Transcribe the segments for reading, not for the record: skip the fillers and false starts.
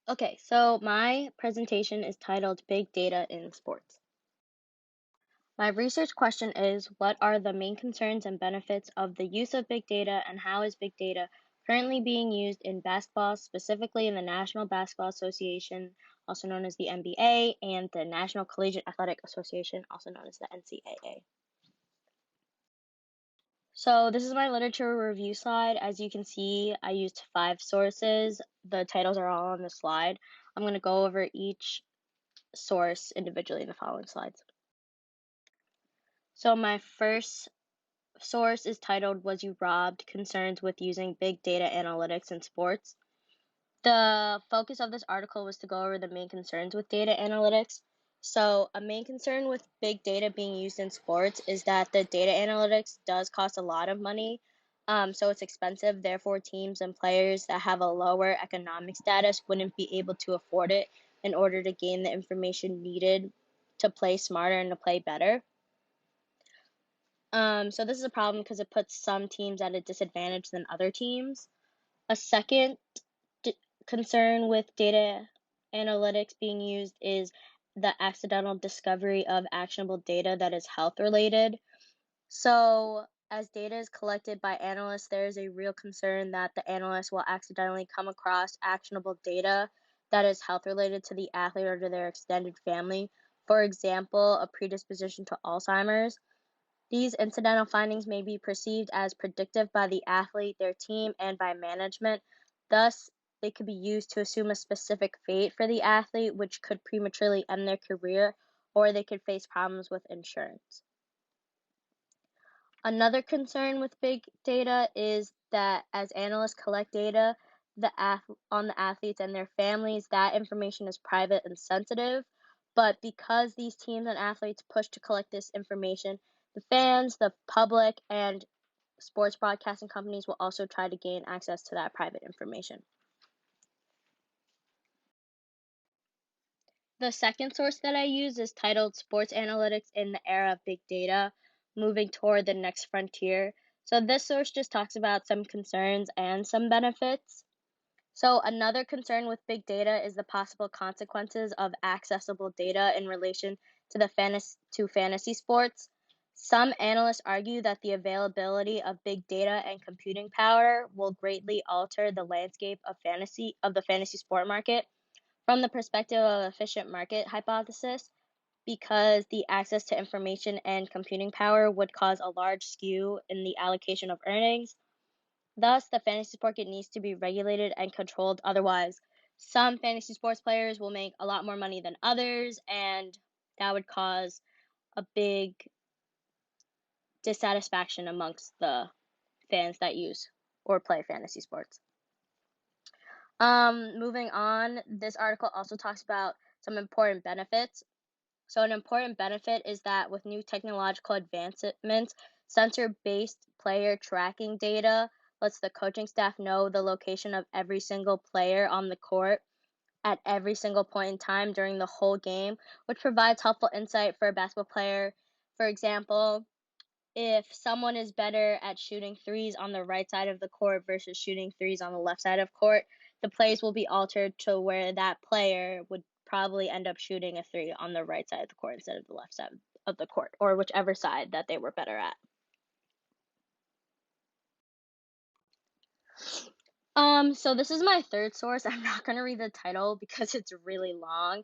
Okay, so my presentation is titled Big Data in Sports. My research question is, what are the main concerns and benefits of the use of big data, and how is big data currently being used in basketball, specifically in the National Basketball Association, also known as the NBA, and the National Collegiate Athletic Association, also known as the NCAA? So this is my literature review slide. As you can see, I used 5 sources. The titles are all on the slide. I'm going to go over each source individually in the following slides. So my first source is titled Was You Robbed? Concerns with Using Big Data Analytics in Sports. The focus of this article was to go over the main concerns with data analytics. So a main concern with big data being used in sports is that the data analytics does cost a lot of money. So it's expensive. Therefore, teams and players that have a lower economic status wouldn't be able to afford it in order to gain the information needed to play smarter and to play better. So this is a problem because it puts some teams at a disadvantage than other teams. A second concern with data analytics being used is the accidental discovery of actionable data that is health related. So, as data is collected by analysts, there is a real concern that the analyst will accidentally come across actionable data that is health related to the athlete or to their extended family. For example, a predisposition to Alzheimer's. These incidental findings may be perceived as predictive by the athlete, their team, and by management. Thus, they could be used to assume a specific fate for the athlete, which could prematurely end their career, or they could face problems with insurance. Another concern with big data is that as analysts collect data on the athletes and their families, that information is private and sensitive. But because these teams and athletes push to collect this information, the fans, the public, and sports broadcasting companies will also try to gain access to that private information. The second source that I use is titled Sports Analytics in the Era of Big Data, Moving Toward the Next Frontier. So this source just talks about some concerns and some benefits. So another concern with big data is the possible consequences of accessible data in relation to fantasy sports. Some analysts argue that the availability of big data and computing power will greatly alter the landscape of the fantasy sport market from the perspective of efficient market hypothesis, because the access to information and computing power would cause a large skew in the allocation of earnings. Thus, the fantasy market needs to be regulated and controlled. Otherwise, some fantasy sports players will make a lot more money than others, and that would cause a big dissatisfaction amongst the fans that use or play fantasy sports. Moving on, this article also talks about some important benefits. So an important benefit is that with new technological advancements, sensor-based player tracking data lets the coaching staff know the location of every single player on the court at every single point in time during the whole game, which provides helpful insight for a basketball player. For example, if someone is better at shooting threes on the right side of the court versus shooting threes on the left side of court, the plays will be altered to where that player would probably end up shooting a three on the right side of the court instead of the left side of the court, or whichever side that they were better at. So this is my third source. I'm not going to read the title because it's really long.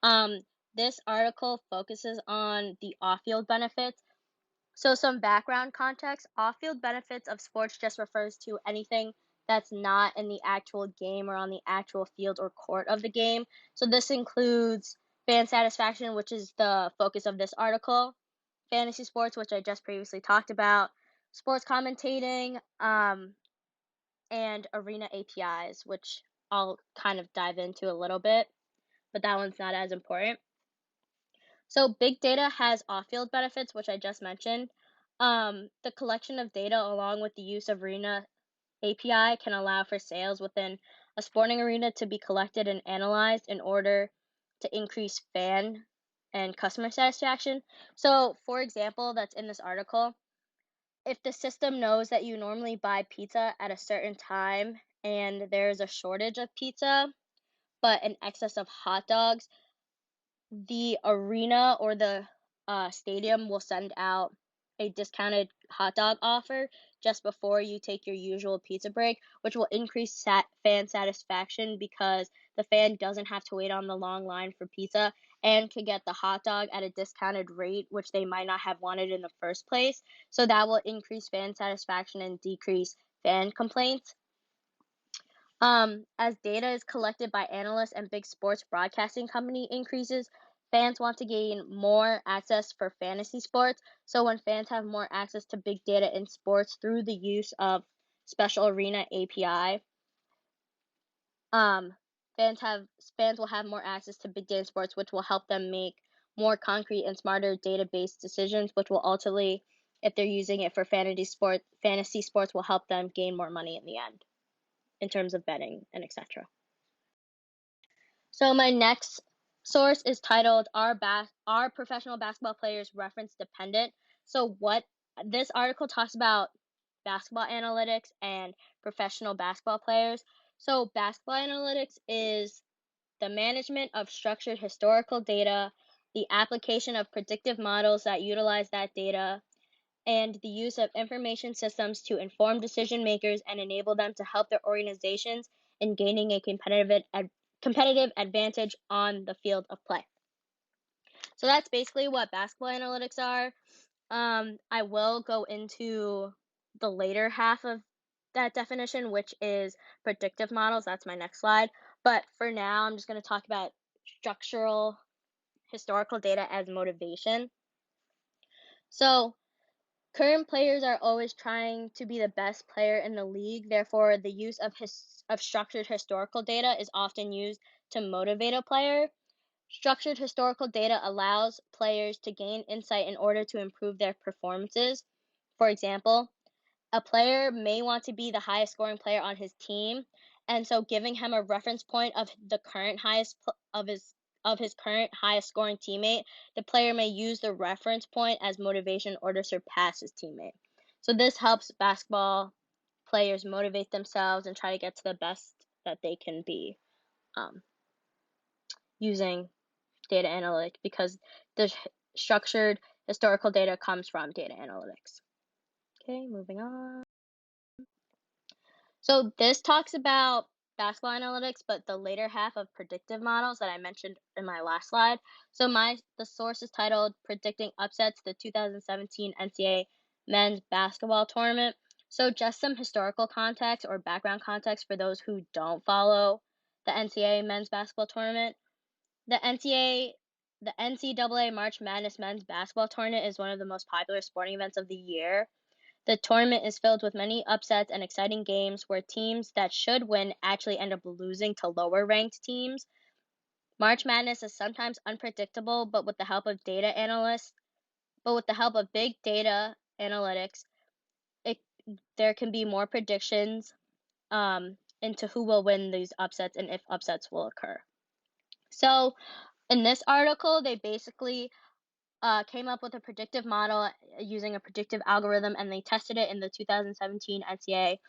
Um, this article focuses on the off-field benefits. So some background context, off-field benefits of sports just refers to anything that's not in the actual game or on the actual field or court of the game. So this includes fan satisfaction, which is the focus of this article, fantasy sports, which I just previously talked about, sports commentating, and arena APIs, which I'll kind of dive into a little bit, but that one's not as important. So big data has off-field benefits, which I just mentioned. The collection of data along with the use of Arena API can allow for sales within a sporting arena to be collected and analyzed in order to increase fan and customer satisfaction. So, for example, that's in this article, if the system knows that you normally buy pizza at a certain time and there's a shortage of pizza, but in excess of hot dogs, the arena or the stadium will send out a discounted hot dog offer just before you take your usual pizza break, which will increase fan satisfaction because the fan doesn't have to wait on the long line for pizza and can get the hot dog at a discounted rate, which they might not have wanted in the first place. So that will increase fan satisfaction and decrease fan complaints. As data is collected by analysts and big sports broadcasting company increases, fans want to gain more access for fantasy sports. So when fans have more access to big data in sports through the use of Special Arena API, um, fans will have more access to big data in sports, which will help them make more concrete and smarter data-based decisions, which will ultimately, if they're using it for fantasy sports, will help them gain more money in the end in terms of betting and etc. So my next source is titled Are Professional Basketball Players Reference Dependent? So what this article talks about basketball analytics and professional basketball players. So basketball analytics is the management of structured historical data, the application of predictive models that utilize that data, and the use of information systems to inform decision makers and enable them to help their organizations in gaining a competitive advantage on the field of play. So that's basically what basketball analytics are. I will go into the later half of that definition, which is predictive models. That's my next slide. But for now, I'm just going to talk about structural historical data as motivation. So current players are always trying to be the best player in the league. Therefore, the use of structured historical data is often used to motivate a player. Structured historical data allows players to gain insight in order to improve their performances. For example, a player may want to be the highest scoring player on his team, and so giving him a reference point of the current of his current highest scoring teammate, the player may use the reference point as motivation or to surpass his teammate. So this helps basketball players motivate themselves and try to get to the best that they can be using data analytics because the structured historical data comes from data analytics. Okay, moving on. So this talks about basketball analytics, but the later half of predictive models that I mentioned in my last slide. So the source is titled Predicting Upsets, the 2017 NCAA Men's Basketball Tournament. So just some historical context or background context for those who don't follow the NCAA Men's Basketball Tournament. The NCAA March Madness Men's Basketball Tournament is one of the most popular sporting events of the year. The tournament is filled with many upsets and exciting games where teams that should win actually end up losing to lower ranked teams. March Madness is sometimes unpredictable, but with the help of big data analytics, there can be more predictions into who will win these upsets and if upsets will occur. So in this article, they basically came up with a predictive model using a predictive algorithm, and they tested it in the 2017 NCAA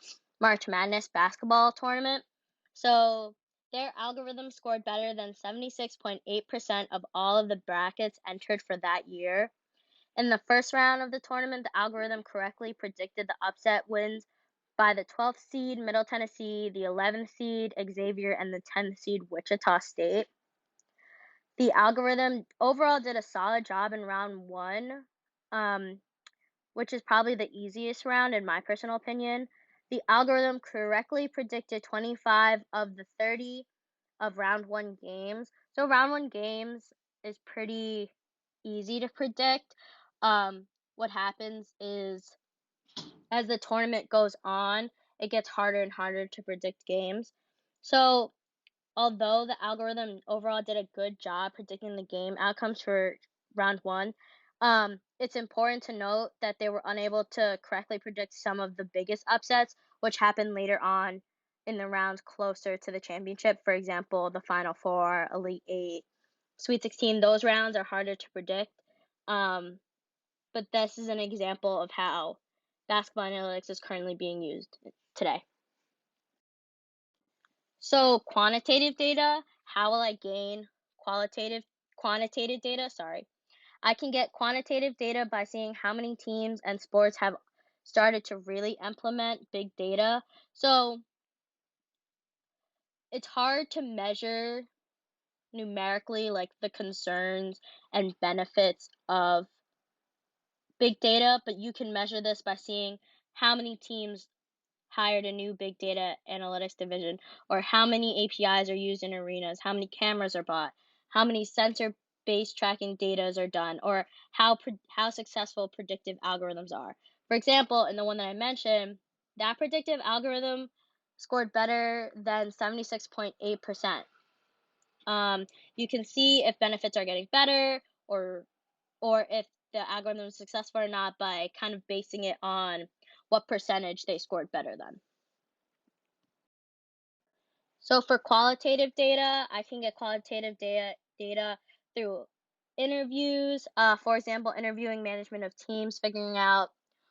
March Madness basketball tournament. So their algorithm scored better than 76.8% of all of the brackets entered for that year. In the first round of the tournament, the algorithm correctly predicted the upset wins by the 12th seed Middle Tennessee, the 11th seed Xavier, and the 10th seed Wichita State. The algorithm overall did a solid job in round one, which is probably the easiest round in my personal opinion. The algorithm correctly predicted 25 of the 30 of round one games. So round one games is pretty easy to predict. What happens is as the tournament goes on, it gets harder and harder to predict games. So although the algorithm overall did a good job predicting the game outcomes for round one, it's important to note that they were unable to correctly predict some of the biggest upsets, which happened later on in the rounds closer to the championship. For example, the Final Four, Elite Eight, Sweet 16, those rounds are harder to predict. But this is an example of how basketball analytics is currently being used today. So quantitative data how will I gain quantitative data? Sorry. I can get quantitative data by seeing how many teams and sports have started to really implement big data. So it's hard to measure numerically like the concerns and benefits of big data, but you can measure this by seeing how many teams hired a new big data analytics division, or how many APIs are used in arenas, how many cameras are bought, how many sensor-based tracking datas are done, or how successful predictive algorithms are. For example, in the one that I mentioned, that predictive algorithm scored better than 76.8%. You can see if benefits are getting better or if the algorithm is successful or not by kind of basing it on what percentage they scored better than. So for qualitative data, I can get qualitative data through interviews. For example, interviewing management of teams, figuring out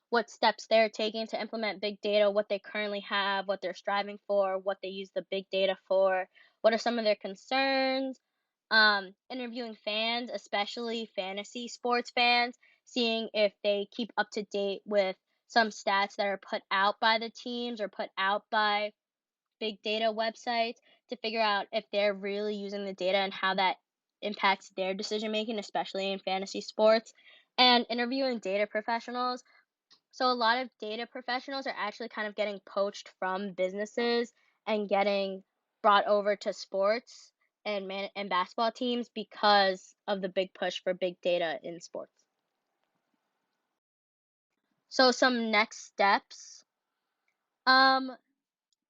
what steps they're taking to implement big data, what they currently have, what they're striving for, what they use the big data for, what are some of their concerns. Interviewing fans, especially fantasy sports fans, seeing if they keep up to date with some stats that are put out by the teams or put out by big data websites to figure out if they're really using the data and how that impacts their decision making, especially in fantasy sports, and interviewing data professionals. So, a lot of data professionals are actually kind of getting poached from businesses and getting brought over to sports and basketball teams because of the big push for big data in sports. So, some next steps. Um,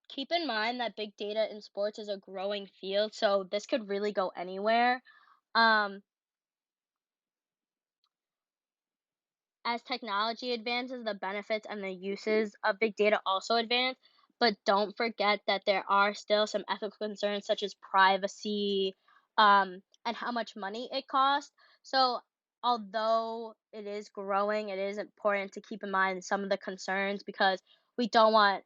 Keep in mind that big data in sports is a growing field, so this could really go anywhere. Um, as technology advances, the benefits and the uses of big data also advance, but don't forget that there are still some ethical concerns such as privacy, and how much money it costs. So, although it is growing, it is important to keep in mind some of the concerns because we don't want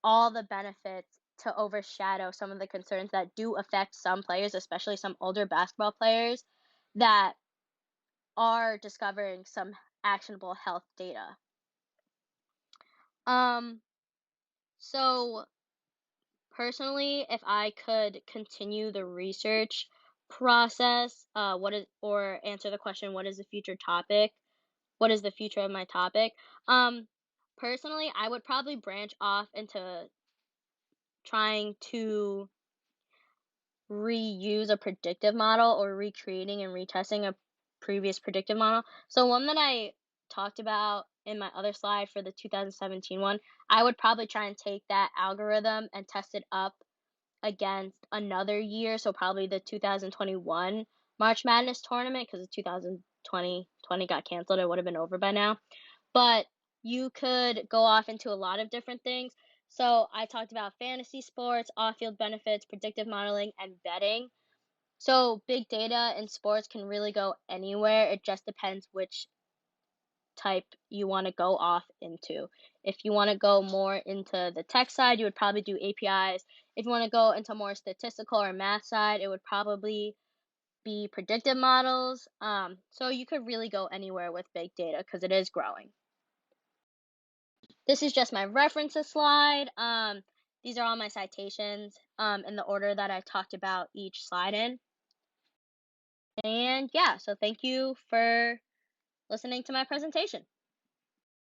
all the benefits to overshadow some of the concerns that do affect some players, especially some older basketball players that are discovering some actionable health data. Um, so personally, if I could continue the research process, what is or answer the question, what is the future topic? What is the future of my topic? Um, Personally, I would probably branch off into trying to reuse a predictive model or recreating and retesting a previous predictive model. So one that I talked about in my other slide for the 2017 one, I would probably try and take that algorithm and test it up against another year, so probably the 2021 March Madness tournament because the 2020 got canceled, it would have been over by now. But you could go off into a lot of different things. So I talked about fantasy sports, off-field benefits, predictive modeling, and betting. So big data in sports can really go anywhere. It just depends which type you want to go off into. If you want to go more into the tech side, you would probably do APIs. If you want to go into more statistical or math side, it would probably be predictive models. So you could really go anywhere with big data because it is growing. This is just my references slide. These are all my citations in the order that I talked about each slide in. And yeah, so thank you for listening to my presentation.